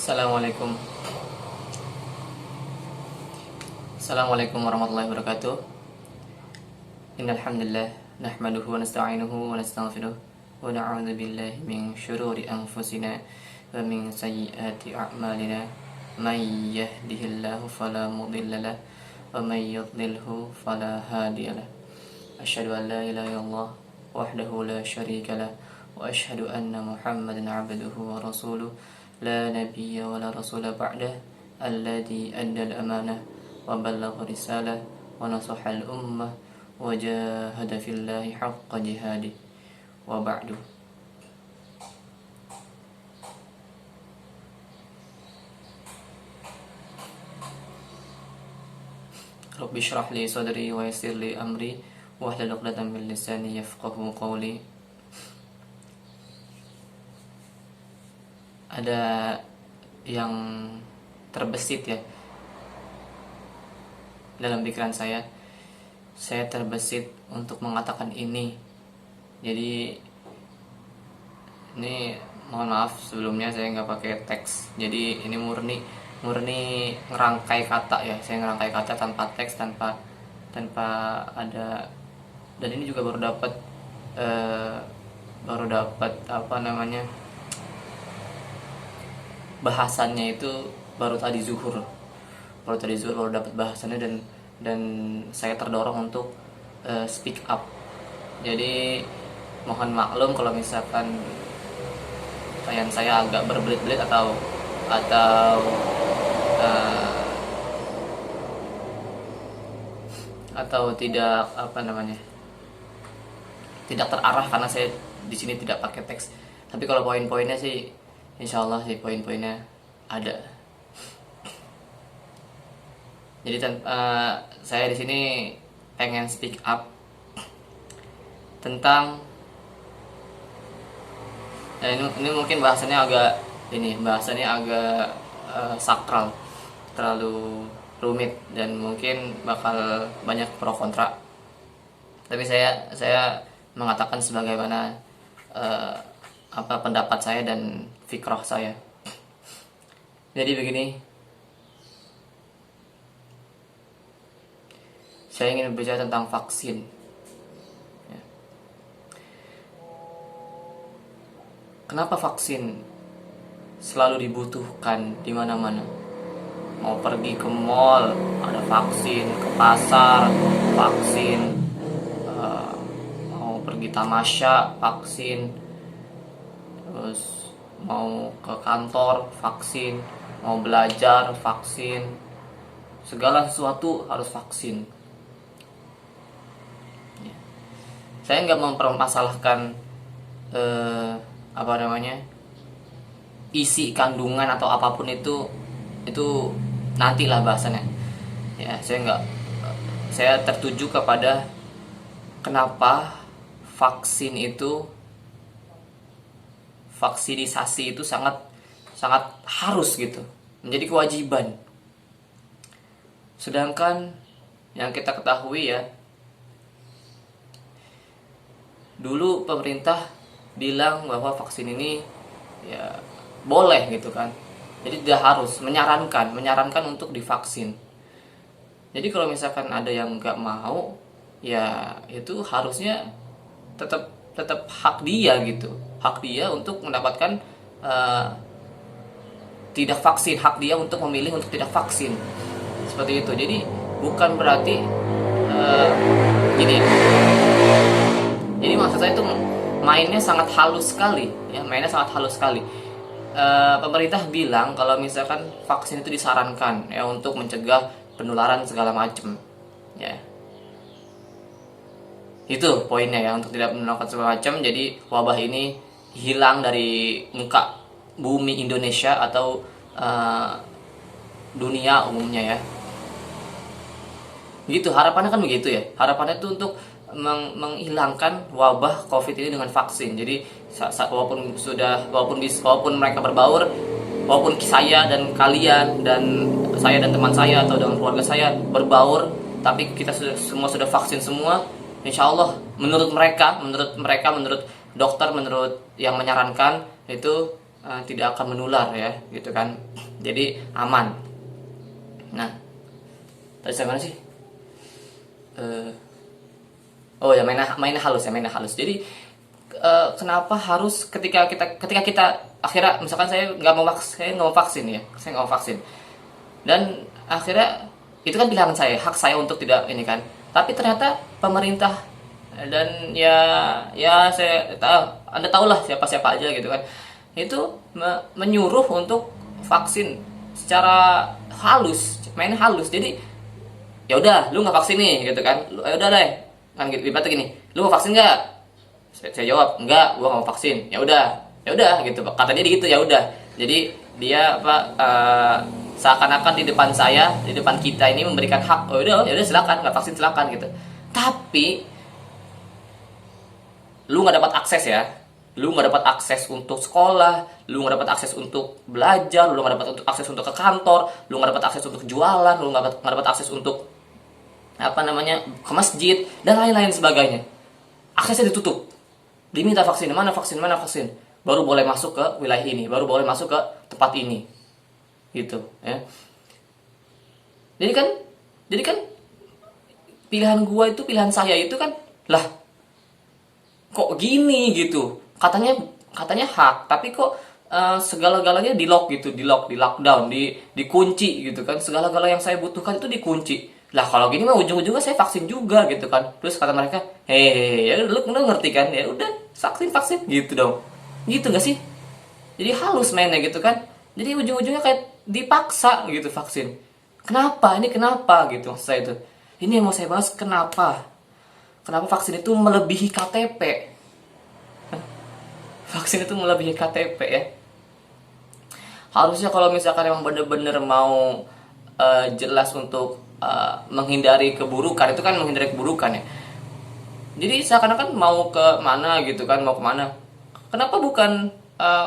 Assalamualaikum. Assalamualaikum warahmatullahi wabarakatuh. Innal hamdalillah nahmaduhu wa nasta'inuhu wa nastaghfiruh wa na'udzu billahi min syururi anfusina wa min sayyiati a'malina. May yahdihillahu fala mudilla lahu wa may yudlilhu fala hadiyalah. Asyhadu an la ilaha illallah wahdahu la syarika lah wa asyhadu anna Muhammadan 'abduhu wa rasuluh la nabiyya wa la rasula ba'dah alladzi addal amanah wa ballagha risalah wa nasaha al ummah wa jahada fillahi haqqa jihadi wa ba'du. Rabbi shrah li sadri wa yassir li amri wahlul 'uqdatam min lisani yafqahu qawli. Ada yang terbesit ya dalam pikiran saya terbesit untuk mengatakan ini. Jadi ini mohon maaf sebelumnya saya nggak pakai teks, jadi ini murni ngerangkai kata ya. Saya ngerangkai kata tanpa teks, tanpa ada. Dan ini juga baru dapat apa namanya, bahasannya itu baru tadi zuhur baru dapat bahasannya, dan saya terdorong untuk speak up. Jadi mohon maklum kalau misalkan klien saya agak berbelit-belit atau tidak apa namanya, tidak terarah karena saya di sini tidak pakai teks. Tapi kalau poin-poinnya sih insya Allah sih poin-poinnya ada. Jadi saya di sini pengen speak up tentang ini mungkin bahasannya agak sakral, terlalu rumit dan mungkin bakal banyak pro kontra. Tapi saya mengatakan sebagaimana apa pendapat saya dan fikrah saya. Jadi begini, saya ingin berbicara tentang vaksin. Ya. Kenapa vaksin selalu dibutuhkan di mana-mana? Mau pergi ke mall ada vaksin, ke pasar vaksin, mau pergi tamasya vaksin, terus mau ke kantor vaksin, mau belajar vaksin, segala sesuatu harus vaksin. Saya nggak mempermasalahkan apa namanya, isi kandungan atau apapun itu nantilah bahasannya. Ya, saya tertuju kepada kenapa vaksinisasi itu sangat harus gitu, menjadi kewajiban. Sedangkan yang kita ketahui ya, dulu pemerintah bilang bahwa vaksin ini ya boleh gitu kan. Jadi tidak harus, menyarankan untuk divaksin. Jadi kalau misalkan ada yang nggak mau, ya itu harusnya tetap hak dia gitu. Hak dia untuk mendapatkan tidak vaksin, hak dia untuk memilih untuk tidak vaksin. Seperti itu. Jadi bukan berarti gini ya. Jadi maksud saya itu mainnya sangat halus sekali ya, pemerintah bilang kalau misalkan vaksin itu disarankan ya untuk mencegah penularan segala macam ya. Itu poinnya ya, untuk tidak menularkan segala macam. Jadi wabah ini hilang dari muka bumi Indonesia atau dunia umumnya ya. Begitu harapannya kan, begitu ya. Harapannya itu untuk menghilangkan wabah Covid ini dengan vaksin. Jadi walaupun mereka berbaur, walaupun saya dan kalian dan saya dan teman saya atau dengan keluarga saya berbaur, tapi kita semua sudah vaksin semua, insya Allah menurut dokter, menurut yang menyarankan itu tidak akan menular ya, gitu kan. Jadi aman. Nah, tadi saya mana sih? Oh ya, mainnya halus ya, mainnya halus. Jadi kenapa harus ketika kita akhirnya misalkan saya nggak mau vaksin ya, saya nggak mau vaksin, dan akhirnya itu kan pilihan saya, hak saya untuk tidak ini kan. Tapi ternyata pemerintah dan saya tahu, Anda tahulah siapa aja gitu kan, itu menyuruh untuk vaksin secara halus, main halus. Jadi ya udah, lu nggak vaksin nih gitu kan, ya udah deh kan gitu. Ibaratnya gini, lu mau vaksin nggak? Saya jawab enggak, gua nggak mau vaksin. Ya udah gitu, katanya gitu. Ya udah, jadi dia seakan-akan di depan saya, di depan kita ini memberikan hak. Oh ya udah silakan, nggak vaksin silakan gitu. Tapi lu nggak dapat akses ya, lu nggak dapat akses untuk sekolah, lu nggak dapat akses untuk belajar, lu nggak dapat akses untuk ke kantor, lu nggak dapat akses untuk jualan, lu nggak dapat akses untuk ke masjid dan lain-lain sebagainya. Aksesnya ditutup, diminta vaksin, mana vaksin, baru boleh masuk ke wilayah ini, baru boleh masuk ke tempat ini, gitu ya. Jadi kan pilihan saya itu kan, lah kok gini gitu, katanya hak, tapi kok segala-galanya di lock gitu, di lockdown, dikunci gitu kan. Segala-gala yang saya butuhkan itu dikunci. Lah kalau gini mah ujung-ujungnya saya vaksin juga gitu kan. Terus kata mereka, ya lu ngerti kan, ya udah vaksin gitu dong, gitu gak sih? Jadi halus mainnya gitu kan. Jadi ujung-ujungnya kayak dipaksa gitu vaksin. Kenapa gitu maksud saya itu. Ini yang mau saya bahas, kenapa vaksin itu melebihi KTP. Vaksin itu melebihi KTP ya. Harusnya kalau misalkan emang bener-bener mau jelas untuk menghindari keburukan, itu kan menghindari keburukan ya. Jadi seakan-akan mau ke mana gitu kan, mau kemana? Kenapa bukan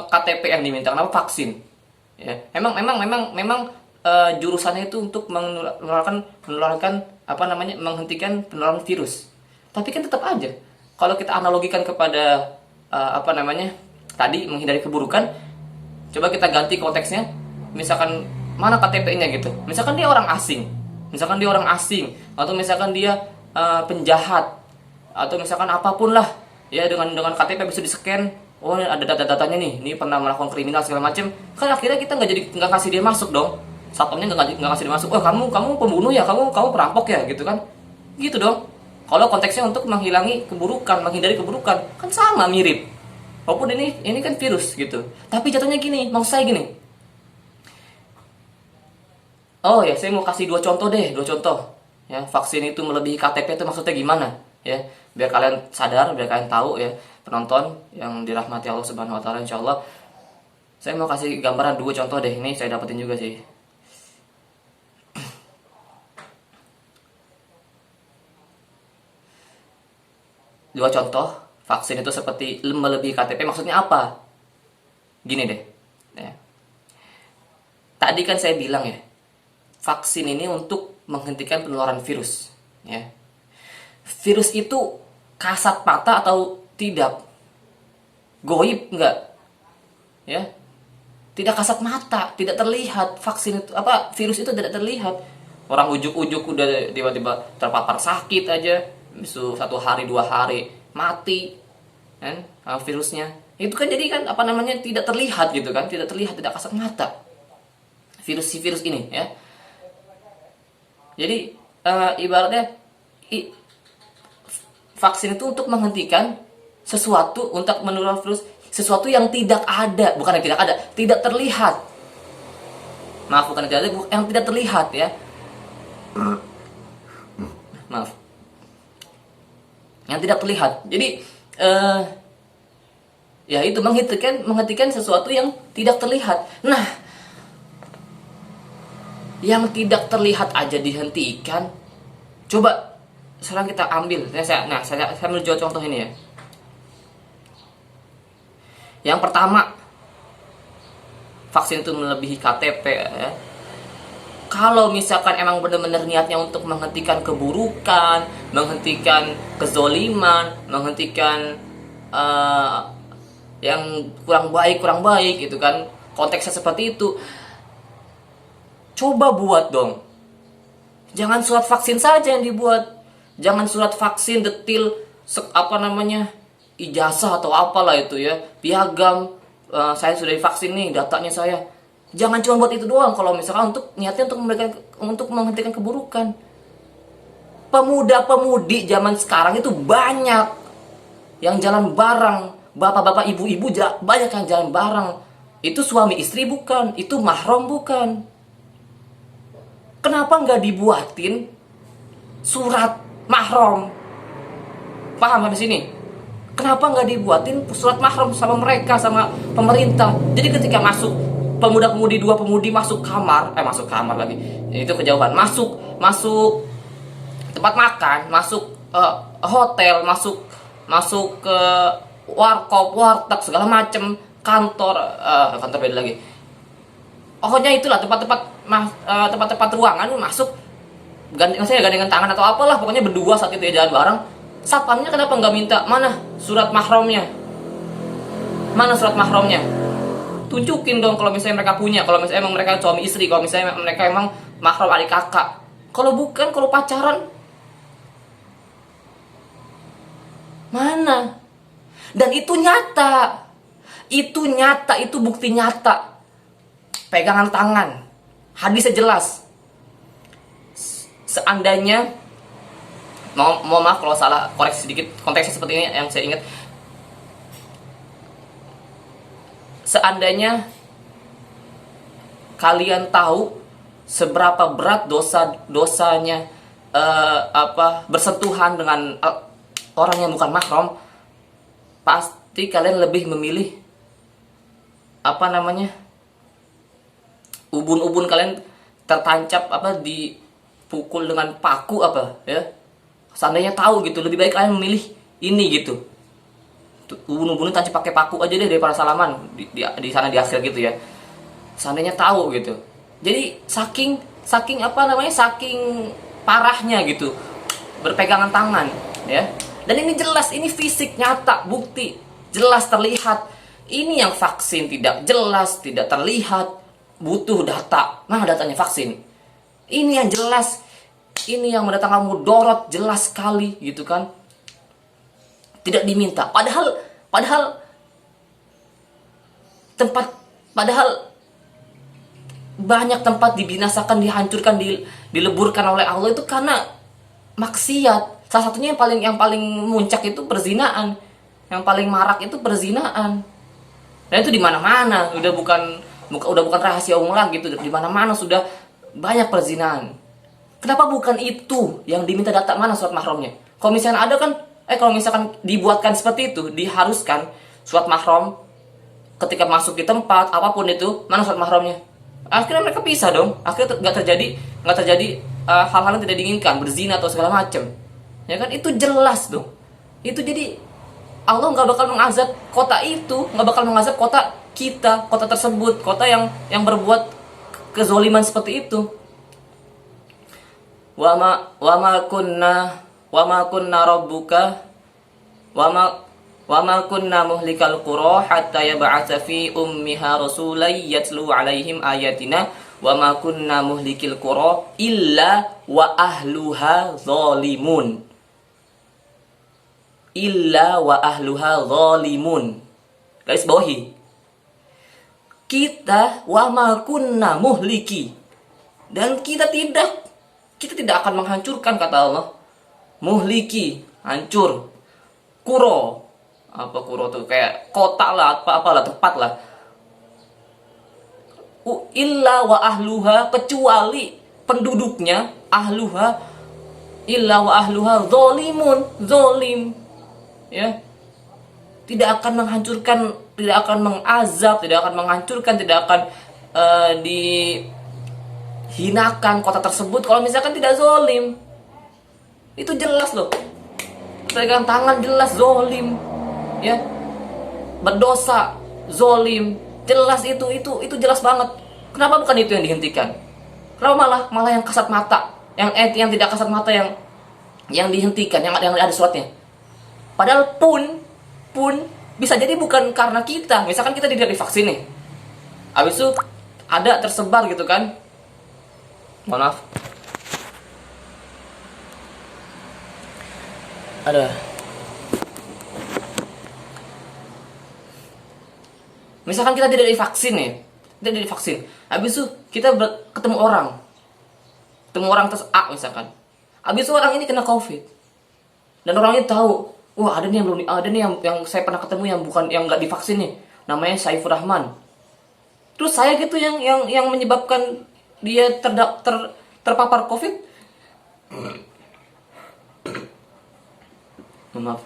KTP yang diminta? Kenapa vaksin? Ya, memang jurusannya itu untuk menghentikan penularan virus. Tapi kan tetap aja, kalau kita analogikan kepada tadi menghindari keburukan, coba kita ganti konteksnya. Misalkan mana KTP-nya gitu. Misalkan dia orang asing, atau misalkan dia penjahat, atau misalkan apapun lah ya, dengan KTP bisa di-scan. Oh, ada data-datanya nih, ini pernah melakukan kriminal segala macam. Kan akhirnya kita nggak kasih dia masuk dong. Satpamnya nggak kasih dia masuk. Oh, kamu pembunuh ya, kamu perampok ya gitu kan. Gitu dong. Kalau konteksnya untuk menghindari keburukan, kan sama, mirip. Walaupun ini kan virus gitu. Tapi jatuhnya gini, maksud saya gini. Oh ya, saya mau kasih dua contoh. Ya, vaksin itu melebihi KTP itu maksudnya gimana? Ya, biar kalian sadar, biar kalian tahu ya, penonton yang dirahmati Allah Subhanahu wa taala insyaallah. Saya mau kasih gambaran dua contoh deh. Ini saya dapetin juga sih. Dua contoh, vaksin itu seperti melebihi KTP, maksudnya apa? Gini deh. Ya. Tadi kan saya bilang ya, vaksin ini untuk menghentikan penularan virus. Ya. Virus itu kasat mata atau tidak? Goib enggak? Ya. Tidak kasat mata, tidak terlihat. Vaksin itu virus itu tidak terlihat. Orang ujuk-ujuk udah tiba-tiba terpapar sakit aja, satu hari 2 hari mati kan virusnya. Itu kan jadi kan tidak terlihat gitu kan, tidak kasat mata virus ini ya. Jadi ibaratnya vaksin itu untuk menghentikan sesuatu, untuk menular virus, sesuatu yang tidak ada, bukan yang tidak ada, tidak terlihat. Maaf, bukan yang tidak ada, yang tidak terlihat ya. Maaf. Yang tidak terlihat. Jadi ya itu menghentikan sesuatu yang tidak terlihat. Nah, yang tidak terlihat aja dihentikan. Coba sekarang kita ambil. Saya ambil contoh ini ya. Yang pertama, vaksin itu melebihi KTP ya. Kalau misalkan emang benar-benar niatnya untuk menghentikan keburukan, menghentikan kezoliman, menghentikan yang kurang baik gitu kan, konteksnya seperti itu. Coba buat dong. Jangan surat vaksin saja yang dibuat. Jangan surat vaksin detil ijazah atau apalah itu ya, piagam, saya sudah divaksin nih, datanya saya. Jangan cuma buat itu doang kalau misalkan niatnya untuk menghentikan keburukan. Pemuda-pemudi zaman sekarang itu banyak yang jalan bareng, bapak-bapak, ibu-ibu banyak yang jalan bareng. Itu suami istri bukan, itu mahram bukan. Kenapa nggak dibuatin surat mahram? Paham sampai sini? Kenapa nggak dibuatin surat mahram sama mereka, sama pemerintah? Jadi ketika masuk pemuda-pemudi, dua pemudi masuk kamar lagi, itu kejauhan, masuk tempat makan, masuk hotel, masuk ke warkop, warteg, segala macem, kantor beda lagi. Pokoknya itulah tempat-tempat ruangan masuk, gandengan tangan atau apalah, pokoknya berdua saat itu ya, jalan bareng. Satpamnya kenapa nggak minta mana surat mahramnya? Mana surat mahramnya? Tunjukin dong kalau misalnya mereka punya, kalau misalnya emang mereka suami istri, kalau misalnya mereka emang mahram adik kakak. Kalau bukan, kalau pacaran, mana? Dan itu nyata, itu bukti nyata. Pegangan tangan, hadisnya jelas. Seandainya, mau maaf kalau salah, koreksi sedikit, konteksnya seperti ini yang saya ingat. Seandainya kalian tahu seberapa berat dosanya bersentuhan dengan orang yang bukan mahram, pasti kalian lebih memilih ubun-ubun kalian tertancap dipukul dengan paku ya. Seandainya tahu gitu, lebih baik kalian memilih ini gitu. Ubun-ubun tancap pakai paku aja deh daripada salaman di sana di akhir gitu ya. Seandainya tahu gitu. Jadi saking parahnya gitu, berpegangan tangan ya. Dan ini jelas, ini fisik nyata, bukti jelas terlihat. Ini yang vaksin tidak jelas, tidak terlihat, butuh data. Mana datanya vaksin? Ini yang jelas, ini yang mendatangkan mudorot jelas sekali gitu kan. Tidak diminta. Padahal banyak tempat dibinasakan, dihancurkan, dileburkan oleh Allah itu karena maksiat. Salah satunya yang paling muncak itu perzinaan. Yang paling marak itu perzinaan. Dan itu di mana-mana, udah bukan rahasia umum lagi gitu. Di mana-mana sudah banyak perzinaan. Kenapa bukan itu yang diminta data, mana surat mahramnya? Kalau misalnya ada kan, kalau misalkan dibuatkan seperti itu, diharuskan surat mahram ketika masuk di tempat apapun itu, mana surat mahramnya? Akhirnya mereka pisah dong. Akhirnya nggak terjadi hal-hal yang tidak diinginkan, berzina atau segala macam. Ya kan, itu jelas dong. Itu jadi Allah nggak bakal mengazab kota itu, nggak bakal mengazab kota kita, kota tersebut, kota yang berbuat kezoliman seperti itu. Wa ma kunna rabbuka wa ma kunna muhlikal qura hatta yab'atsa fi ummiha rasulan yatlu 'alaihim ayatina wa ma kunna muhlikil qura illa wa ahluha zalimun. Garis bawahi. Kita wa ma kunna muhliki, dan kita tidak akan menghancurkan, kata Allah. Muhliki, hancur. Kuro, apa kuro tuh, kayak kota lah, apalah tempat lah. Illa wa ahluha, kecuali penduduknya, ahluha, illa wa ahluha zalimun, zolim. Ya, tidak akan menghancurkan, tidak akan mengazab, tidak akan menghancurkan, tidak akan dihinakan kota tersebut kalau misalkan tidak zolim. Itu jelas loh, pegang tangan jelas zolim, ya, berdosa, zolim, jelas itu jelas banget. Kenapa bukan itu yang dihentikan? Kenapa malah yang kasat mata, yang tidak kasat mata yang dihentikan, yang ada suratnya? Padahal pun Bisa jadi bukan karena kita, misalkan kita tidak divaksin nih, habis itu ada tersebar gitu kan, mohon maaf, ada, misalkan kita tidak divaksin nih, tidak divaksin, habis itu kita ketemu orang terus A misalkan, habis itu orang ini kena COVID, dan orang ini tahu, wah ada nih yang belum, ada nih yang saya pernah ketemu yang bukan, yang nggak divaksin nih, namanya Saifur Rahman. Terus saya gitu yang menyebabkan dia terpapar COVID. Maaf.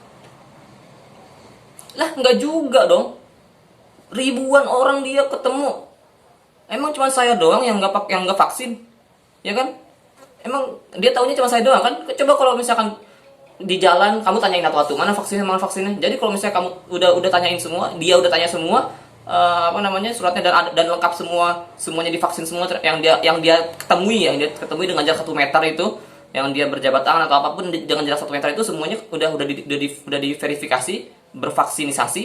Lah nggak juga dong. Ribuan orang dia ketemu. Emang cuma saya doang yang nggak vaksin, ya kan? Emang dia taunya cuma saya doang kan? Coba kalau misalkan di jalan kamu tanyain satu-satu mana vaksinnya. Jadi kalau misalnya kamu udah tanyain semua, dia udah tanya semua, suratnya dan lengkap semuanya divaksin semua yang dia ketemui dengan jarak 1 meter itu, yang dia berjabat tangan atau apapun dengan jarak 1 meter itu, semuanya udah diverifikasi, bervaksinisasi,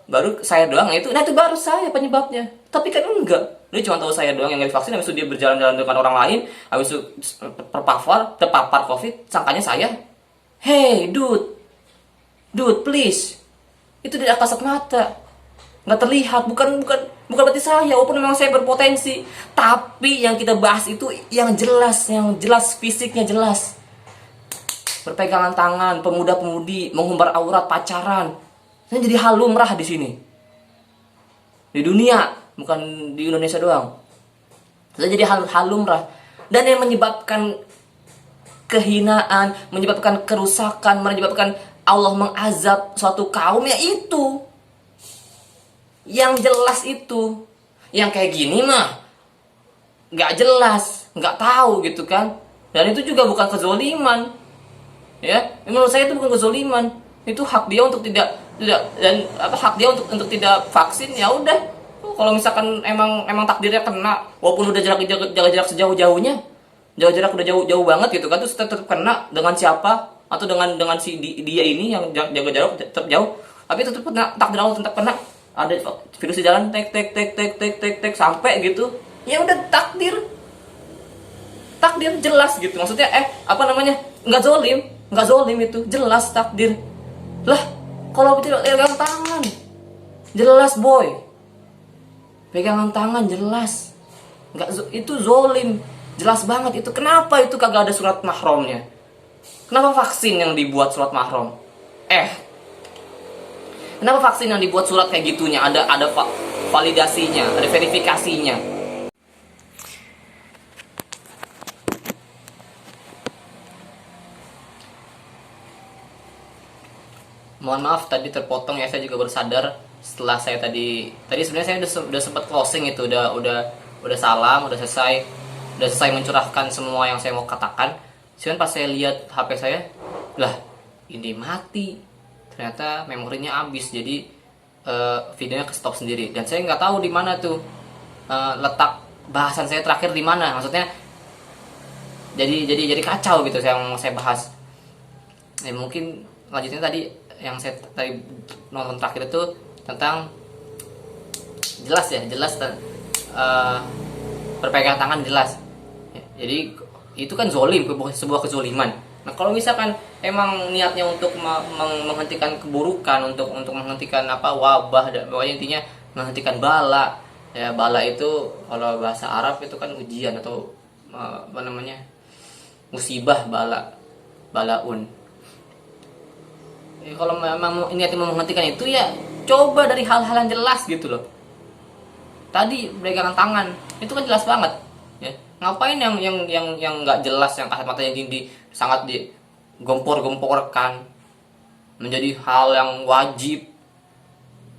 baru saya doang itu baru saya penyebabnya. Tapi kan enggak, dia cuma tahu saya doang yang divaksin, habis itu dia berjalan-jalan dengan orang lain, habis itu terpapar COVID, sangkanya saya. Hey dude please, itu tidak kasat mata, nggak terlihat, bukan berarti saya, walaupun memang saya berpotensi, tapi yang kita bahas itu yang jelas fisiknya jelas, berpegangan tangan, pemuda-pemudi mengumbar aurat, pacaran, saya jadi hal lumrah di sini, di dunia, bukan di Indonesia doang, saya jadi hal lumrah. Dan yang menyebabkan kehinaan, menyebabkan kerusakan, menyebabkan Allah mengazab suatu kaum, ya itu yang jelas itu. Yang kayak gini mah nggak jelas, nggak tahu gitu kan. Dan itu juga bukan kezoliman, ya menurut saya itu bukan kezoliman, itu hak dia untuk tidak dan hak dia untuk tidak vaksin. Ya udah, kalau misalkan emang takdirnya kena, walaupun udah jaga jarak sejauh-jauhnya, jaga jarak udah jauh banget gitu kan, terus tetap kena dengan siapa, atau dengan si dia ini yang jaga jarak tetap jauh, tapi tetap kena, takdir Allah tetap kena, ada virus di jalan, tek sampai gitu, ya udah takdir jelas gitu, maksudnya nggak zolim itu jelas takdir lah. Kalau tidak pegangan tangan jelas boy, pegangan tangan jelas, nggak itu zolim jelas banget itu. Kenapa itu kagak ada surat mahramnya? Kenapa vaksin yang dibuat surat mahram? Kenapa vaksin yang dibuat surat kayak gitunya ada validasinya, ada verifikasinya? Mohon maaf tadi terpotong ya, saya juga baru sadar setelah saya tadi sebenarnya saya udah sempat closing itu, udah salam, udah selesai mencurahkan semua yang saya mau katakan. Cuman pas saya lihat HP saya, lah ini mati, ternyata memorinya habis, jadi videonya ke stop sendiri, dan saya nggak tahu di mana tuh letak bahasan saya terakhir di mana, maksudnya jadi kacau gitu saya mau saya bahas. Mungkin lanjutnya tadi yang saya tadi nonton terakhir itu tentang jelas berpegang tangan jelas. Jadi itu kan zolim, sebuah kezoliman. Nah kalau misalkan emang niatnya untuk menghentikan keburukan, untuk menghentikan wabah, pokoknya intinya menghentikan bala. Ya bala itu kalau bahasa Arab itu kan ujian atau musibah, balaun. Kalau memang niatnya menghentikan itu, ya coba dari hal-hal yang jelas gitu loh. Tadi pegangan tangan itu kan jelas banget, ya. Ngapain yang nggak jelas, yang kasat matanya sangat digompor-gomporkan menjadi hal yang wajib,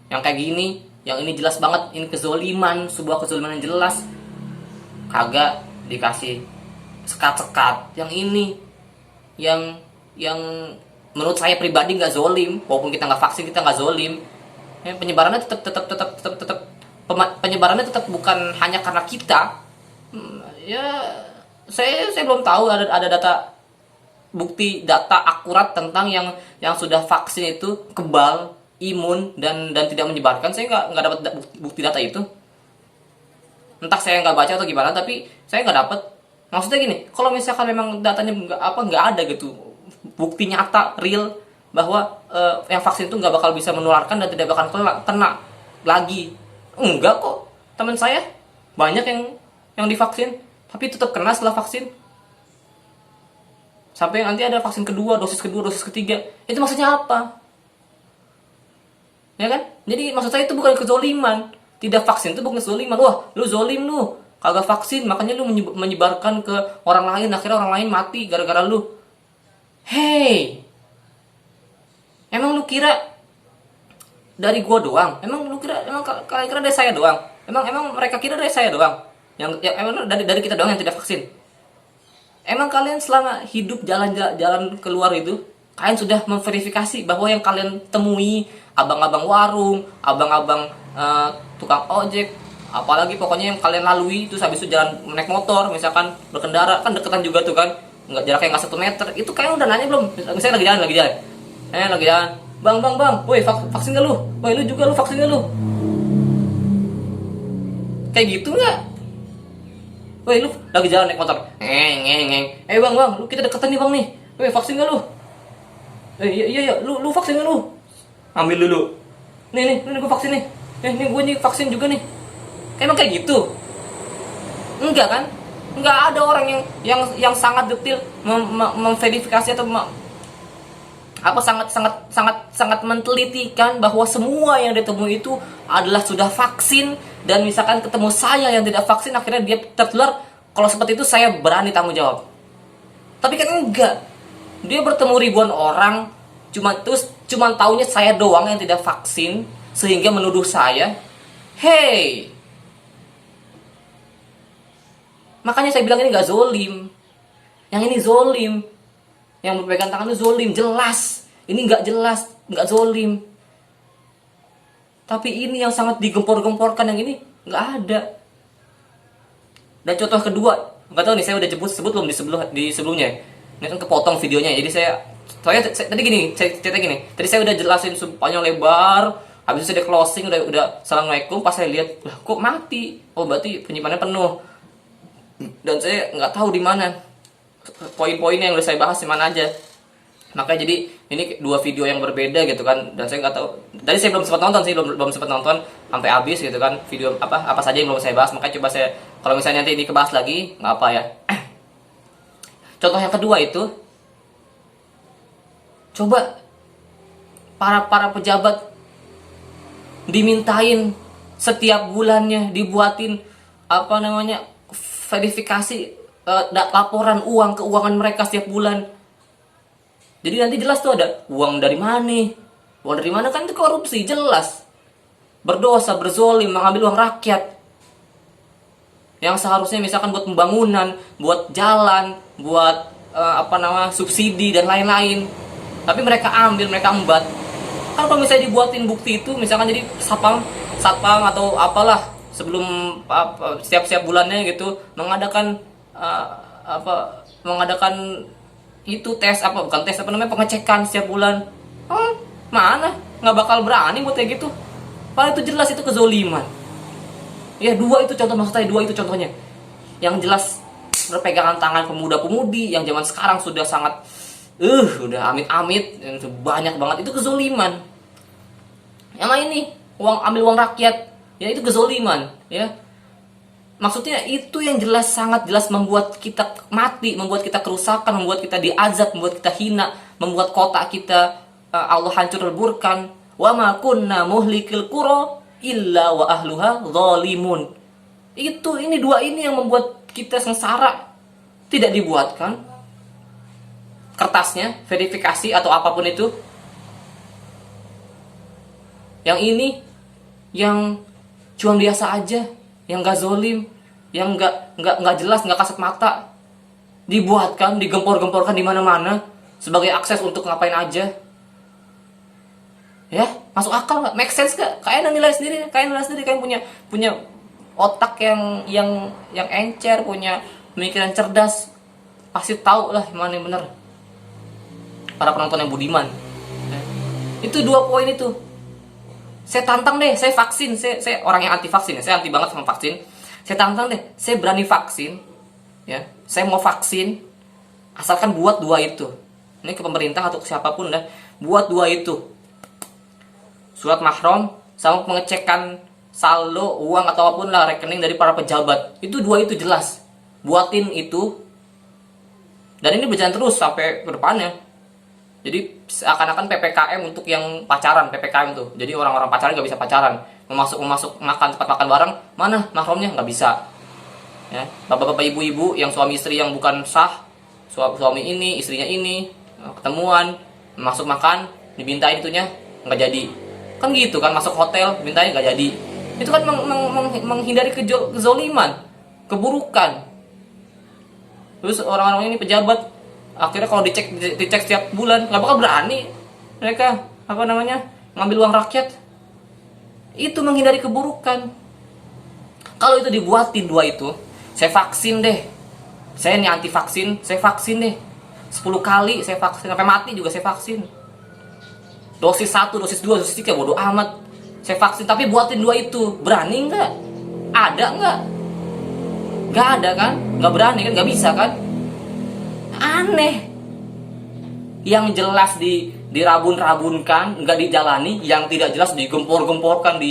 yang kayak gini, yang ini jelas banget, ini kezoliman, sebuah kezoliman yang jelas, kagak dikasih sekat-sekat. Yang ini yang menurut saya pribadi nggak zolim, walaupun kita nggak vaksin, kita nggak zolim. Ya, penyebarannya tetap penyebarannya tetap bukan hanya karena kita. Ya saya belum tahu ada data akurat tentang yang sudah vaksin itu kebal imun dan tidak menyebarkan. Saya nggak dapat bukti data itu. Entah saya nggak baca atau gimana, tapi saya nggak dapat. Maksudnya gini, kalau misalkan memang datanya nggak ada gitu, bukti nyata real bahwa yang vaksin itu nggak bakal bisa menularkan dan tidak bakal kena lagi. Enggak kok, teman saya banyak yang divaksin tapi tetap kena setelah vaksin. Sampai nanti ada vaksin kedua, dosis ketiga. Itu maksudnya apa? Ya kan? Jadi maksud saya itu bukan kezoliman. Tidak vaksin itu bukan kezoliman. Wah, lu zolim lu. Kagak vaksin, makanya lu menyebarkan ke orang lain. Akhirnya orang lain mati gara-gara lu. Hey! Emang lu kira dari gua doang? Emang kalian kira dari saya doang? Emang mereka kira dari saya doang? Emang dari kita doang yang tidak vaksin? Emang kalian selama hidup jalan keluar itu, kalian sudah memverifikasi bahwa yang kalian temui abang-abang warung, abang-abang tukang ojek, apalagi pokoknya yang kalian lalui itu habis itu jalan naik motor, misalkan berkendara, kan deketan juga tuh kan, jaraknya nggak 1 meter, itu kalian udah nanya belum? Misalnya lagi jalan, bang, woi vaksin gak lu? Woi lu juga, lu vaksin gak lu? Kayak gitu nggak? Woi lu lagi jalan naik motor, bang, lu kita deketan nih bang nih, woi vaksin gak lu? Iya, lu vaksin gak lu? Ambil dulu, nih gue vaksin nih, nih gue nih vaksin juga nih. Emang kayak gitu? Enggak kan? Enggak ada orang yang sangat detail memverifikasi atau sangat mentelitikan bahwa semua yang ditemui itu adalah sudah vaksin. Dan misalkan ketemu saya yang tidak vaksin, akhirnya dia tertular. Kalau seperti itu saya berani tanggung jawab. Tapi kan enggak. Dia bertemu ribuan orang, cuma taunya saya doang yang tidak vaksin, sehingga menuduh saya. Hey, makanya saya bilang ini nggak zolim. Yang ini zolim. Yang berpegang tangan itu zolim, jelas. Ini nggak jelas, nggak zolim. Tapi ini yang sangat digempor-gemporkan, yang ini nggak ada. Dan contoh kedua, nggak tahu nih saya udah sebut belum di sebelumnya. Ini kan kepotong videonya, jadi saya tadi gini, cerita gini. Tadi saya udah jelasin panjang lebar, habis itu saya udah closing, udah assalamualaikum. Pas saya lihat, lah kok mati? Oh berarti penyimpanannya penuh. Dan saya nggak tahu di mana poin-poinnya yang udah saya bahas di mana aja. Makanya jadi ini 2 video yang berbeda gitu kan, dan saya nggak tahu. Tadi saya belum sempat nonton sih, belum sempat nonton sampai habis gitu kan, video apa saja yang belum saya bahas. Makanya coba saya, kalau misalnya nanti ini kebahas lagi nggak apa ya. Contoh yang kedua itu, coba para pejabat dimintain setiap bulannya dibuatin verifikasi laporan keuangan mereka setiap bulan. Jadi nanti jelas tuh ada uang dari mana. Uang dari mana kan itu korupsi, jelas. Berdosa, berzolim, mengambil uang rakyat. Yang seharusnya misalkan buat pembangunan, buat jalan, buat subsidi dan lain-lain. Tapi mereka ambil, mereka embat. Kan kalau misalnya dibuatin bukti itu, misalkan jadi satpam atau apalah, sebelum setiap bulannya gitu mengadakan itu pengecekan setiap bulan. Mana nggak bakal berani buat kayak gitu. Padahal itu jelas itu kezoliman. Ya dua itu contohnya yang jelas berpegangan tangan pemuda-pemudi yang zaman sekarang sudah sangat udah amit-amit, banyak banget, itu kezoliman. Yang ini ambil uang rakyat, ya itu kezoliman, ya. Maksudnya itu yang sangat jelas membuat kita mati, membuat kita kerusakan, membuat kita diazab, membuat kita hina, membuat kota kita Allah hancur leburkan. Wa ma kunna muhlikil qura illa wa ahluha zalimun. Ini 2 ini yang membuat kita sengsara. Tidak dibuatkan kertasnya, verifikasi atau apapun itu. Yang ini yang cuma biasa aja, yang gak zolim, yang nggak jelas, nggak kasat mata, dibuatkan, digempor-gemporkan di mana-mana sebagai akses untuk ngapain aja. Ya, masuk akal nggak? Make sense nggak? Kalian nilai sendiri, kalian punya otak yang encer, punya pemikiran cerdas, pasti tahu lah mana yang benar. Para penonton yang budiman. Itu 2 poin itu. Saya tantang deh, saya vaksin, saya orang yang anti vaksin ya, saya anti banget sama vaksin. Saya tantang deh, saya berani vaksin, ya, saya mau vaksin, asalkan buat dua itu. Ini ke pemerintah atau ke siapapun dah, buat dua itu, surat mahram sama pengecekan saldo uang atau apapun lah rekening dari para pejabat. Itu dua itu jelas, buatin itu, dan ini berjalan terus sampai ke depannya. Jadi seakan-akan PPKM untuk yang pacaran, PPKM tuh. Jadi orang-orang pacaran nggak bisa pacaran. Mau masuk makan tempat makan bareng, mana mahramnya, nggak bisa. Ya, bapak-bapak ibu-ibu yang suami istri yang bukan sah, suami ini, istrinya ini, ketemuan, masuk makan, dimintain itunya, nggak jadi. Kan gitu kan, masuk hotel, dimintain nggak jadi. Itu kan menghindari kezoliman, keburukan. Terus orang-orang ini pejabat, akhirnya kalau dicek setiap bulan nggak bakal berani mereka ngambil uang rakyat. Itu menghindari keburukan. Kalau itu dibuatin dua itu, saya vaksin deh, saya ini anti vaksin, saya vaksin deh 10 kali, saya vaksin sampai mati juga saya vaksin. Dosis 1, dosis 2, dosis 3 bodo amat, saya vaksin. Tapi buatin dua itu, berani nggak? Ada nggak? Nggak ada kan? Nggak berani kan? Nggak bisa kan? Aneh. Yang jelas dirabun-rabunkan, nggak dijalani. Yang tidak jelas digempor-gemporkan,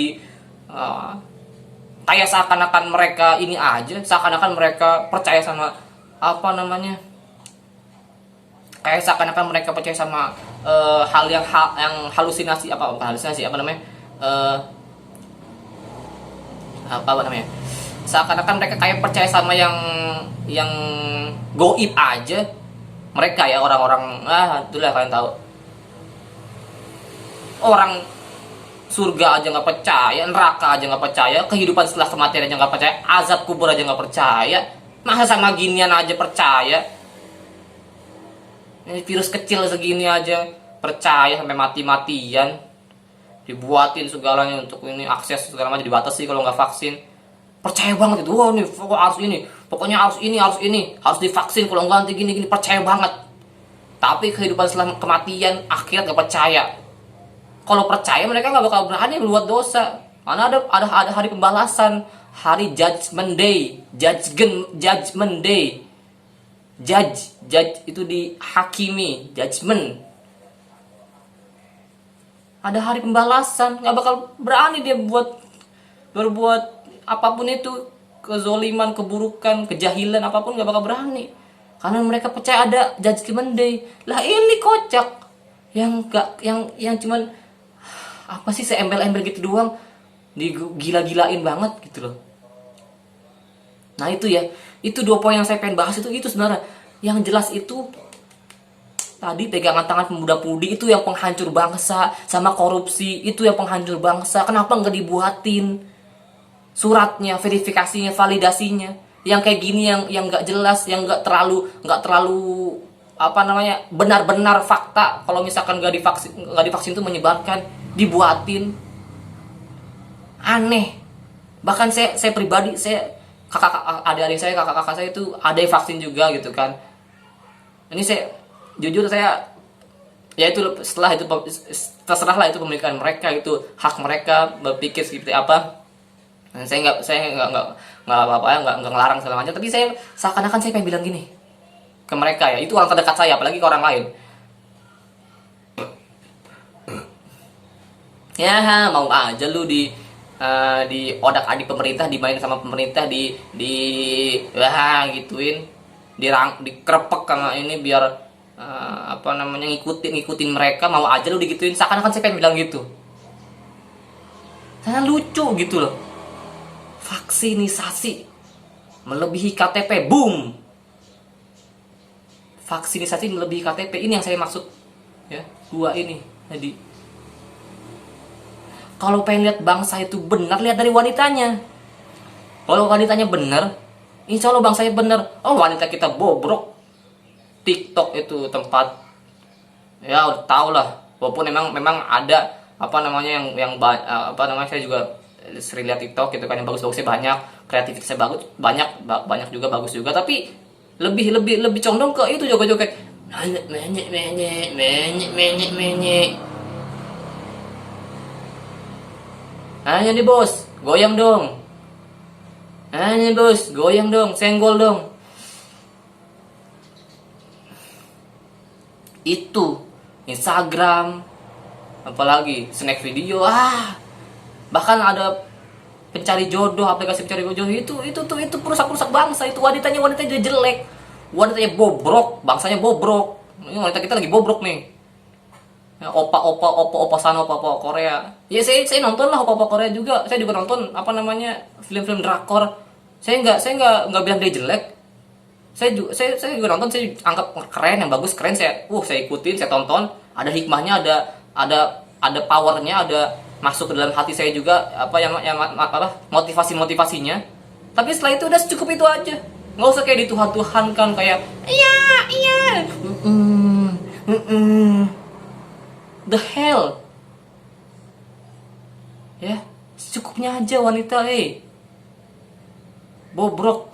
kayak seakan-akan mereka ini aja, seakan-akan mereka percaya sama kayak seakan-akan mereka percaya sama hal yang halusinasi, seakan-akan mereka kayak percaya sama yang goib aja. Mereka ya orang-orang, itulah kalian tahu. Orang surga aja nggak percaya, neraka aja nggak percaya, kehidupan setelah kematian aja nggak percaya, azab kubur aja nggak percaya, masa sama ginian aja percaya? Ini virus kecil segini aja percaya sampai mati-matian, dibuatin segalanya untuk ini, akses segala macam dibatasi kalau nggak vaksin. Percaya banget itu, wah nih pokoknya harus divaksin, kalau nggak nanti gini percaya banget. Tapi kehidupan setelah kematian, akhirat nggak percaya. Kalau percaya mereka nggak bakal berani berbuat dosa, karena ada hari pembalasan, hari judgment day, judge itu dihakimi, judgment. Ada hari pembalasan, nggak bakal berani dia berbuat apapun itu, kezoliman, keburukan, kejahilan apapun nggak bakal berani, karena mereka percaya ada judgment day. Lah ini kocak, yang cuman apa sih, seembel-embel gitu doang, digila-gilain banget gitu loh. Nah itu ya, itu 2 poin yang saya pengen bahas itu sebenarnya. Yang jelas itu tadi, pegangan tangan pemuda-pemudi itu yang penghancur bangsa, sama korupsi itu yang penghancur bangsa. Kenapa nggak dibuatin suratnya, verifikasinya, validasinya? Yang kayak gini, yang nggak jelas, yang nggak terlalu benar-benar fakta. Kalau misalkan nggak divaksin itu menyebarkan, dibuatin. Aneh. Bahkan saya pribadi, adik-adik saya, kakak-kakak saya itu ada yang vaksin juga gitu kan. Ini saya jujur, ya itu setelah itu terserahlah, itu pemilikan mereka, itu hak mereka berpikir seperti apa. Dan saya nggak ngelarang segala macam, tapi saya seakan-akan saya pengen bilang gini ke mereka ya, itu orang terdekat saya, apalagi ke orang lain. Ya mau aja lu di odak-adik pemerintah, dimain sama pemerintah, gituin, dikrepek sama ini biar ngikutin mereka, mau aja lu digituin. Seakan-akan saya pengen bilang gitu. Karena lucu gitu loh. Vaksinisasi melebihi KTP, boom. Vaksinisasi melebihi KTP, ini yang saya maksud ya, 2 ini tadi. Kalau pengen lihat bangsa itu benar, lihat dari wanitanya. Kalau wanitanya benar, insya Allah bangsanya benar. Oh, wanita kita bobrok, TikTok itu tempat, ya udah tau lah. Walaupun memang ada saya juga sering lihat TikTok gitu kan, yang bagus-bagusnya banyak, kreativitasnya banyak juga bagus juga, tapi lebih condong ke itu, joget-joget menyek. Hanya nih bos, goyang dong. Hanya bos, goyang dong, senggol dong. Itu Instagram, apalagi snack video, bahkan ada pencari jodoh, aplikasi pencari jodoh itu perusak bangsa. Itu wanitanya jelek, wanitanya bobrok, bangsanya bobrok. Ini wanita kita lagi bobrok nih. Ya, opa sana, opa Korea. Ya saya nonton lah opa Korea juga. Saya juga nonton apa namanya film-film drakor. Saya nggak bilang dia jelek. Saya juga nonton, saya anggap keren, yang bagus keren, saya ikutin, saya tonton. Ada hikmahnya, ada powernya, ada masuk ke dalam hati saya juga apa motivasinya. Tapi setelah itu udah cukup itu aja. Nggak usah kayak dituhan-tuhankan kayak iya. The hell. Ya, secukupnya aja wanita, bobrok.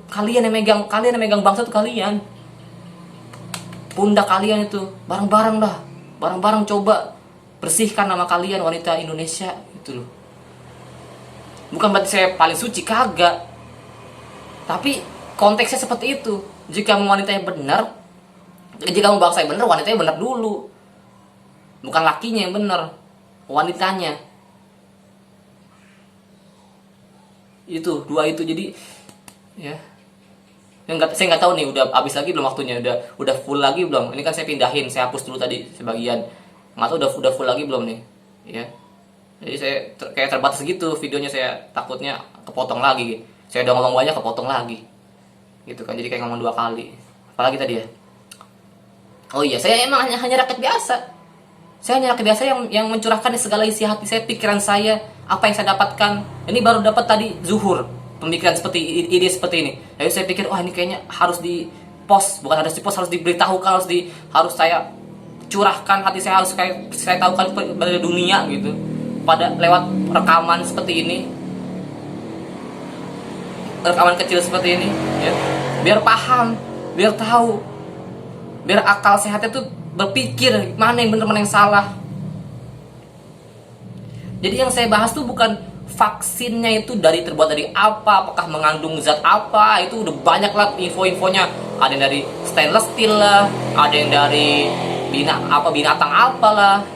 Kalian yang megang bangsa tuh kalian. Pundak kalian itu, bareng-bareng coba bersihkan nama kalian wanita Indonesia gitu loh. Bukan berarti saya paling suci, kagak. Tapi konteksnya seperti itu. Jika wanitanya benar, jika mau bangsa yang benar, wanitanya benar dulu. Bukan lakinya yang benar, wanitanya. Itu dua itu, jadi ya. Saya nggak tahu nih udah habis lagi belum waktunya, udah full lagi belum. Ini kan saya pindahin, saya hapus dulu tadi sebagian. Nggak tahu udah full lagi belum nih, ya. Jadi saya kayak terbatas gitu videonya, saya takutnya kepotong lagi. Saya udah ngomong banyak, kepotong lagi, gitu kan. Jadi kayak ngomong 2 kali. Apalagi tadi ya. Oh iya, saya emang hanya rakyat biasa. Saya hanya rakyat biasa yang mencurahkan segala isi hati saya, pikiran saya, apa yang saya dapatkan. Ini baru dapat tadi zuhur, pemikiran seperti ide seperti ini. Lalu saya pikir, ini kayaknya harus di post, bukan harus di post, harus diberitahukan, harus saya curahkan hati saya, harus kayak saya tahukan pada dunia gitu, pada lewat rekaman seperti ini, rekaman kecil seperti ini, ya, biar paham, biar tahu, biar akal sehatnya tuh berpikir mana yang benar mana yang salah. Jadi yang saya bahas tuh bukan vaksinnya itu terbuat dari apa, apakah mengandung zat apa, itu udah banyak lah info-infonya. Ada yang dari stainless steel lah, ada yang dari binatang apalah,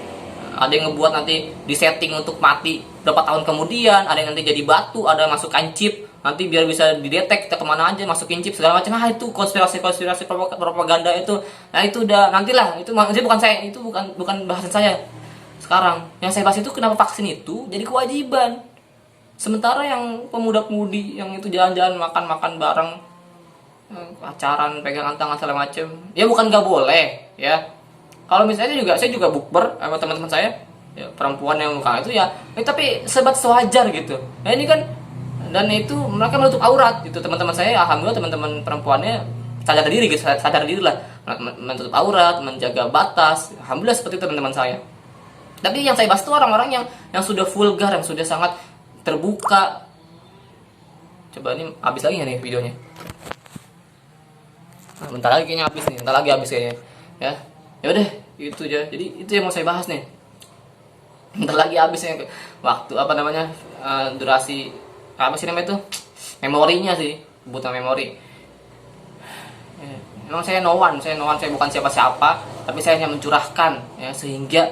ada yang ngebuat nanti disetting untuk mati berapa tahun kemudian, ada yang nanti jadi batu, ada yang masukkan chip nanti biar bisa didetek kita kemana aja, masukin chip segala macam. Itu konspirasi propaganda itu. Nah itu udah nantilah, itu maksudnya bukan saya, itu bukan bahasan saya sekarang. Yang saya bahas itu kenapa vaksin itu jadi kewajiban, sementara yang pemuda-pemudi yang itu jalan-jalan makan bareng, pacaran, pegangan tangan segala macem, ya bukan nggak boleh ya. Kalau misalnya saya juga bukber sama teman-teman saya, ya, perempuan yang muka itu ya, tapi sebatas sewajar gitu. Nah ini kan, dan itu mereka menutup aurat gitu. Teman-teman saya, alhamdulillah teman-teman perempuannya sadar diri gitu, sadar diri lah, menutup aurat, menjaga batas. Alhamdulillah seperti itu teman-teman saya. Tapi yang saya bahas itu orang-orang yang sudah vulgar, yang sudah sangat terbuka. Coba ini habis lagi nih videonya. Nah, bentar lagi kayaknya habis nih, habis kayaknya. Ya udah, itu aja. Jadi itu yang mau saya bahas nih. Bentar lagi habisnya waktu durasi apa sih namanya itu? Memorinya sih, kebutuhan memori. Memang saya no one, saya bukan siapa-siapa, tapi saya hanya mencurahkan ya, sehingga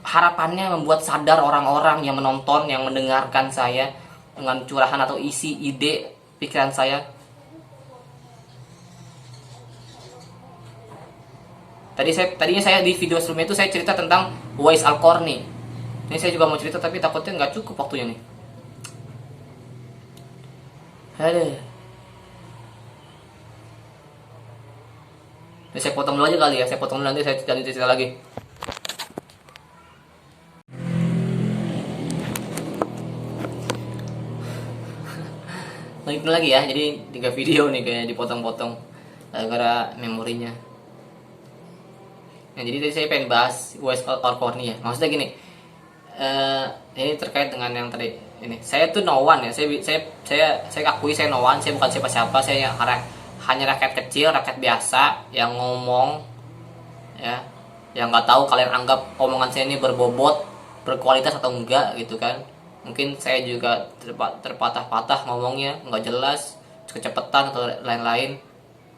harapannya membuat sadar orang-orang yang menonton, yang mendengarkan saya dengan curahan atau isi ide pikiran saya. Tadinya saya di video sebelumnya itu saya cerita tentang Uwais Al-Qarni. Ini saya juga mau cerita tapi takutnya nggak cukup waktunya nih. Aduh. Ini saya potong dulu aja kali ya. Saya potong dulu, nanti saya cerita lagi. Lanjut lagi ya. Jadi 3 video nih kayak dipotong-potong gara-gara memorinya. Nah, jadi tadi saya pengen bahas Uwais Al-Qarni ya. Maksudnya gini, ini terkait dengan yang tadi ini. Saya tuh no one ya. Saya akui saya no one. Saya bukan siapa-siapa. Saya hanya rakyat kecil, rakyat biasa yang ngomong ya, yang nggak tahu kalian anggap omongan saya ini berbobot berkualitas atau enggak gitu kan. Mungkin saya juga terpatah-patah ngomongnya, nggak jelas, kecepatan atau lain-lain.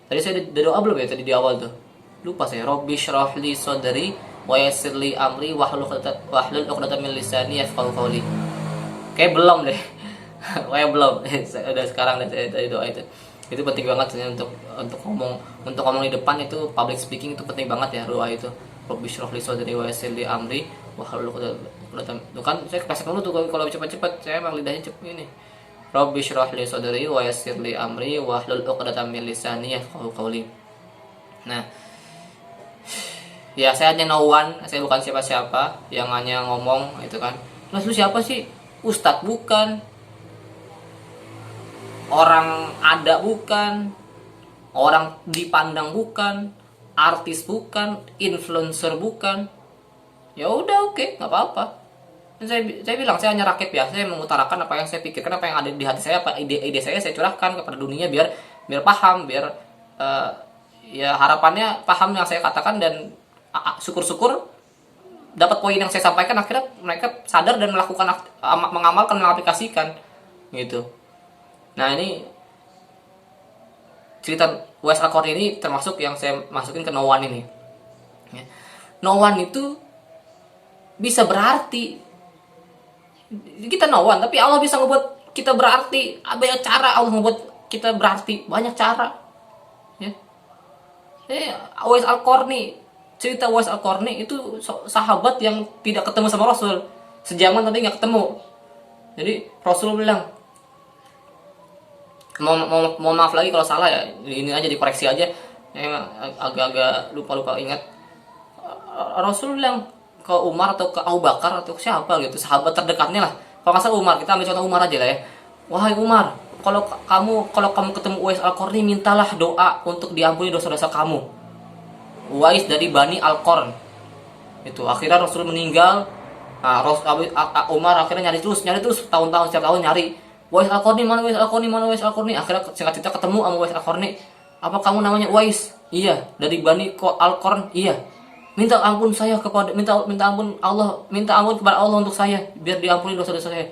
Tadi saya udah doa belum ya tadi di awal tuh? Lupa saya. Robbi shrah li sadri wa yassir li amri wahlul 'uqdatam min lisani yafqahu qawli. Kayak belum deh. Kayak belum. Udah sekarang deh saya tadi doa itu. Itu penting banget sebenarnya untuk ngomong di depan itu, public speaking itu penting banget ya doa itu. Rabbi shrah li sadri wa yassir li amri wahlul 'uqdatam. Tuh kan saya kepleset dulu tuh kalau cepat-cepat, saya emang lidahnya cepet ini. Rabbi shrah li sadri wa yassir li amri wahlul 'uqdatam min lisani yafqahu qawli. Nah, ya saya hanya no one, saya bukan siapa-siapa yang hanya ngomong itu kan. Terus lu siapa sih? Ustadz bukan, orang ada bukan, orang dipandang bukan, artis bukan, influencer bukan. Ya udah, oke, nggak apa-apa. Dan saya bilang saya hanya rakyat biasa, saya mengutarakan apa yang saya pikirkan, apa yang ada di hati saya, apa ide saya curahkan kepada dunia biar paham, biar ya harapannya paham yang saya katakan, dan syukur-syukur dapat poin yang saya sampaikan, akhirnya mereka sadar dan melakukan, mengamalkan, mengaplikasikan gitu. Nah, ini cerita Uwais Al-Qarni ini termasuk yang saya masukin ke no one ini. No one itu bisa berarti kita no one, tapi Allah bisa ngebuat kita berarti. Banyak cara Allah ngebuat kita berarti, banyak cara ya. Uwais Al-Qarni, cerita Uwais Al-Qarni itu sahabat yang tidak ketemu sama Rasul sejaman, tapi nggak ketemu. Jadi Rasul bilang, mau maaf lagi kalau salah ya, ini aja dikoreksi aja, agak-agak lupa ingat. Rasul bilang ke Umar atau ke Abu Bakar atau siapa gitu, sahabat terdekatnya lah, kalau nggak salah Umar, kita ambil contoh Umar aja lah ya. Wahai Umar, kalau kamu ketemu Uwais Al-Qarni, mintalah doa untuk diampuni dosa-dosa kamu. Uwais dari Bani Al-Qarn itu, akhirnya Rasul meninggal. Nah, Umar akhirnya nyari terus tahun-tahun, setiap tahun nyari Uwais Al-Qarni, mana Uwais Al-Qarni, mana Uwais Al-Qarni. Akhirnya singkat cerita ketemu sama Uwais Al-Qarni. Apa kamu namanya Uwais? Iya. Dari Bani Al-Qarn? Iya. Minta ampun kepada Allah untuk saya, biar diampuni dosa-dosa saya.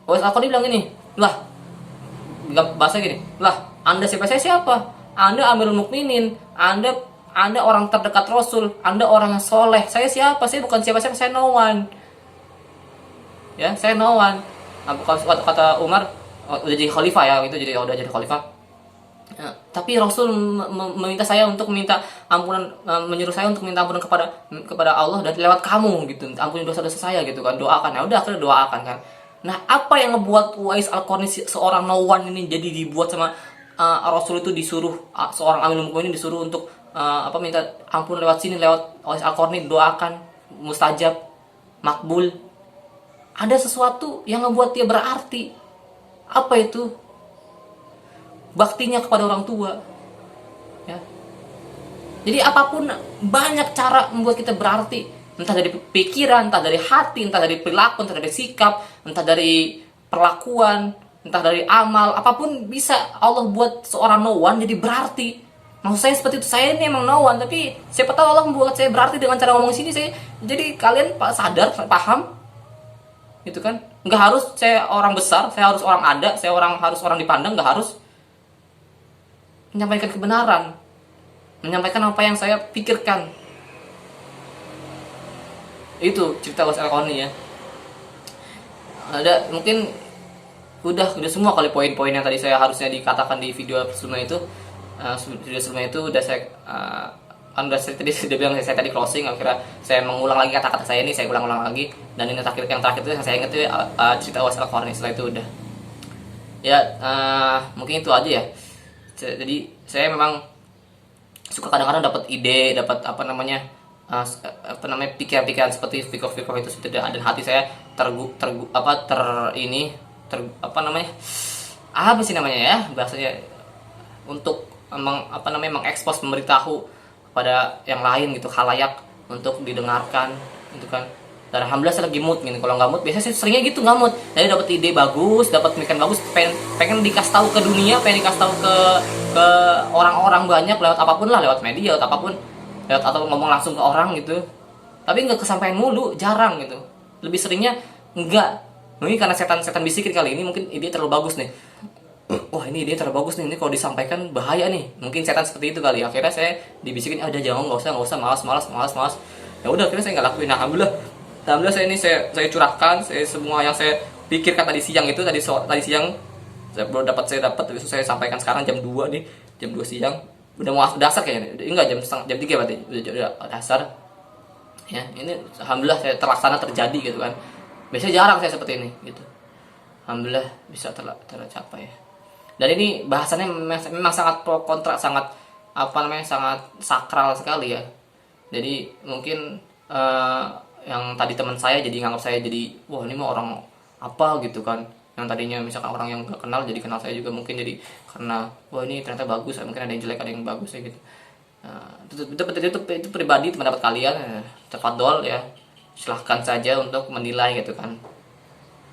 Uwais Al-Qarni bilang gini, lah, bahasa gini, lah, Anda saya siapa? Anda Amirul Mukminin, Anda orang terdekat Rasul, Anda orang yang soleh. Saya siapa? Saya bukan siapa-siapa, saya no one. Ya, saya no one. Kata Umar, udah jadi khalifah ya, itu udah jadi khalifah. Ya, tapi Rasul meminta saya untuk minta ampunan, menyuruh saya untuk minta ampunan kepada Allah dan lewat kamu gitu, ampuni dosa-dosa saya gitu kan, doakan. Ya udah, akhirnya doakan kan. Nah, apa yang ngebuat Uwais Al-Qarni seorang no one ini jadi dibuat sama Rasul itu, disuruh seorang Amirul Mukminin disuruh untuk minta ampun lewat sini, lewat Uwais Al-Qarni, doakan, mustajab, makbul. Ada sesuatu yang ngebuat dia berarti. Apa itu? Baktinya kepada orang tua ya. Jadi apapun, banyak cara membuat kita berarti, entah dari pikiran, entah dari hati, entah dari perilaku, entah dari sikap, entah dari perlakuan, entah dari amal, apapun bisa Allah buat seorang no one jadi berarti. Maksud saya seperti itu. Saya ini emang no one, tapi siapa tahu Allah membuat saya berarti dengan cara ngomong sini. Jadi kalian sadar, paham gitu kan. Nggak harus saya orang besar, saya harus orang ada, saya harus orang dipandang, nggak harus. Menyampaikan kebenaran, menyampaikan apa yang saya pikirkan. Itu cerita Uwais Al-Qarni ya. Ada mungkin udah semua kali poin-poin yang tadi saya harusnya dikatakan di video sebelumnya itu. Udah saya tadi sudah bilang, saya tadi closing, akhirnya saya mengulang lagi kata-kata saya ini, saya ulang lagi. Dan ini yang terakhir itu yang saya ingat itu cerita Uwais Al-Qarni. Setelah itu udah ya, mungkin itu aja ya. Jadi saya memang suka kadang-kadang dapat ide, dapat pikiran-pikiran seperti fikir-fikir itu seperti ada, dan hati saya bahasanya, untuk mengekspos, memberitahu kepada yang lain gitu, khalayak, untuk didengarkan gitu kan. Dan alhamdulillah saya lagi mood gitu. Kalau nggak mood, biasanya saya seringnya gitu nggak mood. Jadi dapat ide bagus, dapat pemikiran bagus, pengen dikasih tahu ke dunia, pengen dikasih tahu ke orang-orang banyak lewat apapun lah, lewat media atau apapun, atau ngomong langsung ke orang gitu. Tapi nggak kesampaian mulu, jarang gitu. lebih seringnya enggak. Mungkin karena setan bisikin kali ini, mungkin ide terlalu bagus nih. Wah ini ide terlalu bagus nih, ini kalau disampaikan bahaya nih. Mungkin setan seperti itu kali. Akhirnya saya dibisikin, ah udah jangan, nggak usah, malas. Ya udah, akhirnya saya nggak lakuin. Nah, alhamdulillah saya curahkan, saya semua yang saya pikirkan tadi siang itu, tadi siang saya dapat terus saya sampaikan sekarang jam 2 nih, jam 2 siang. Udah mau dasar kayaknya. Enggak, jam 3 berarti. Udah dasar. Ya, ini alhamdulillah saya terjadi gitu kan. Biasanya jarang saya seperti ini gitu. Alhamdulillah bisa tercapai ya. Dan ini bahasannya memang sangat pro kontra, sangat sangat sakral sekali ya. Jadi mungkin yang tadi teman saya jadi nganggap saya jadi wah ini mah orang apa gitu kan. Yang tadinya misalkan orang yang gak kenal jadi kenal saya juga, mungkin jadi karena wah ini ternyata bagus, mungkin ada yang jelek ada yang bagus ya gitu. Itu pribadi pendapat kalian, tafadhol ya, silahkan saja untuk menilai gitu kan.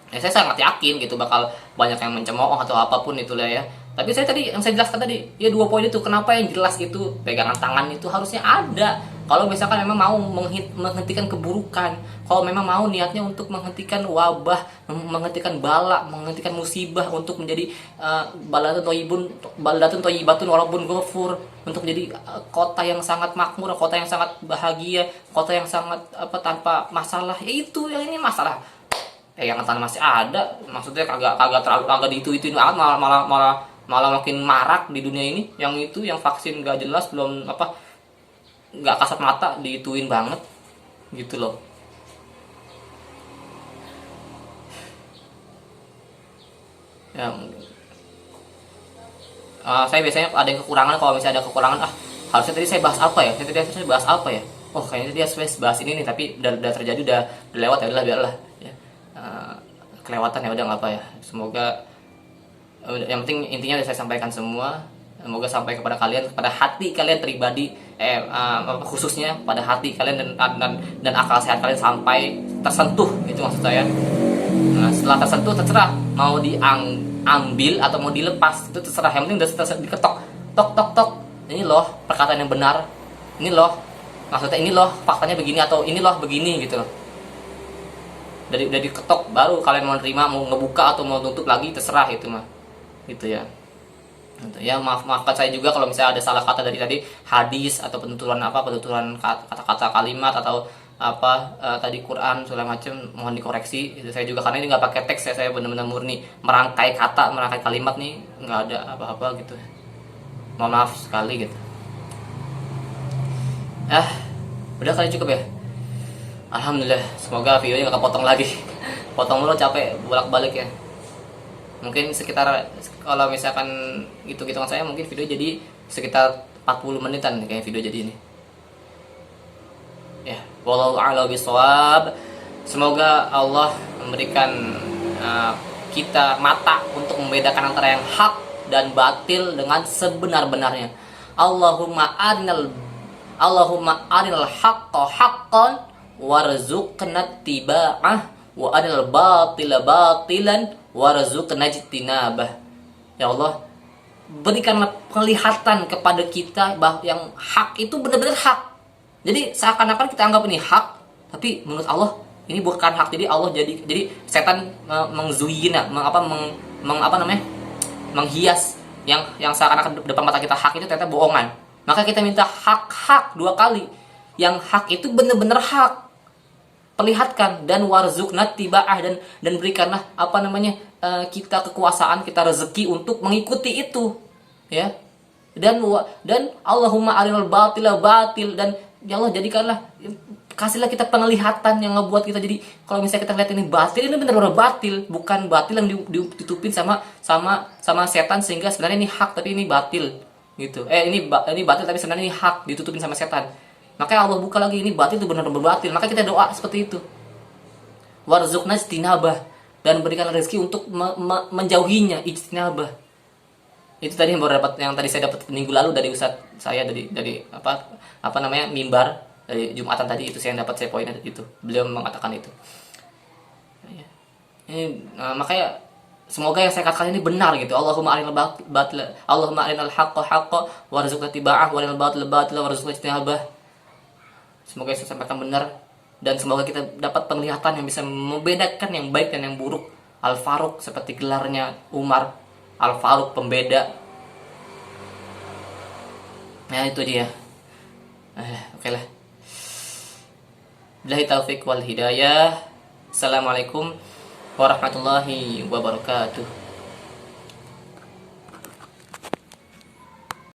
Ya, saya sangat yakin gitu bakal banyak yang mencemooh atau apapun itulah ya. Tapi yang saya jelaskan tadi ya 2 poin itu, kenapa yang jelas itu pegangan tangan itu harusnya ada. Kalau misalkan memang mau menghentikan keburukan, kalau memang mau niatnya untuk menghentikan wabah, menghentikan bala, menghentikan musibah, untuk menjadi baldatun thayyibatun walaupun ghafur, untuk menjadi kota yang sangat makmur, kota yang sangat bahagia, kota yang sangat tanpa masalah. Ya itu yang ini masalah. Yang tanah masih ada, maksudnya kagak diituin amat, malah makin marak di dunia ini. Yang itu yang vaksin gak jelas, belum nggak kasat mata diituin banget gitu loh. Ya saya biasanya ada yang kekurangan, kalau misalnya ada kekurangan harusnya tadi saya bahas apa ya, oh kayaknya dia bahas ini nih, tapi udah terjadi, udah lewat, ya biarlah ya. Kelewatan ya udah nggak apa ya, semoga yang penting intinya udah saya sampaikan semua. Semoga sampai kepada kalian, kepada hati kalian pribadi, khususnya pada hati kalian dan akal sehat kalian sampai tersentuh, itu maksud saya. Nah, setelah tersentuh terserah mau diambil atau mau dilepas, itu terserah. Yang penting udah diketok, tok. Ini loh perkataan yang benar, ini loh maksudnya, ini loh faktanya begini, atau ini loh begini gitu loh. Udah diketok, baru kalian mau terima, mau ngebuka atau mau tutup lagi, terserah itu mah, gitu ya. Ya maafkan saya juga kalau misalnya ada salah kata dari tadi hadis atau penuturan kata-kata kalimat atau tadi Quran segala macam, mohon dikoreksi. Itu saya juga, karena ini nggak pakai teks ya, saya benar-benar murni merangkai kata, merangkai kalimat nih, nggak ada apa-apa gitu. Mohon maaf sekali gitu. Udah kali cukup ya. Alhamdulillah, semoga videonya nggak kepotong lagi. Potong mulu capek bolak-balik ya. Mungkin sekitar, kalau misalkan hitung-hitungan saya, mungkin video jadi sekitar 40 menitan kayak video jadi ini. Ya, wallahu a'lam bishawab. Semoga Allah memberikan kita mata untuk membedakan antara yang hak dan batil dengan sebenar-benarnya. Allahumma arinal haqqa haqqan warzuqna tiba'ah wa arinal batila batilan warzuqna ijtinabah. Ya Allah, berikanlah penglihatan kepada kita bahwa yang hak itu benar-benar hak. Jadi seakan-akan kita anggap ini hak, tapi menurut Allah ini bukan hak. Jadi Allah jadi setan mengzuyina, menghias yang seakan-akan depan mata kita hak itu ternyata bohongan. Maka kita minta hak 2 kali. Yang hak itu benar-benar hak. Perlihatkan, dan warzuqna tiba'ah, dan berikanlah kita kekuasaan, kita rezeki untuk mengikuti itu, ya. Dan Allahumma arinal batila batil, dan ya Allah jadikanlah, kasihlah kita penglihatan yang ngebuat kita jadi, kalau misalnya kita lihat ini batil, ini benar-benar batil, bukan batil yang ditutupin sama setan sehingga sebenarnya ini hak tapi ini batil gitu. Ini batil tapi sebenarnya ini hak, ditutupin sama setan. Makanya Allah buka lagi, ini batil itu benar-benar batil. Maka kita doa seperti itu. Warzuqna ijtinabah, dan berikan rezeki untuk menjauhinya, ijtinabah. Itu tadi yang tadi saya dapat minggu lalu dari ustaz saya, dari mimbar dari Jumatan tadi, itu saya dapat poinnya itu. Beliau mengatakan itu. Makanya semoga yang saya katakan ini benar gitu. Allahumma arinal haqqa haqqa warzuqna tiba'ah wa arinal batila batila warzuqna ijtinabah. Semoga yang saya sampaikan benar, dan semoga kita dapat penglihatan yang bisa membedakan yang baik dan yang buruk. Al-Faruq seperti gelarnya Umar, Al-Faruq pembeda. Nah itu dia. Oke lah. Billahi taufiq wal hidayah. Assalamualaikum warahmatullahi wabarakatuh.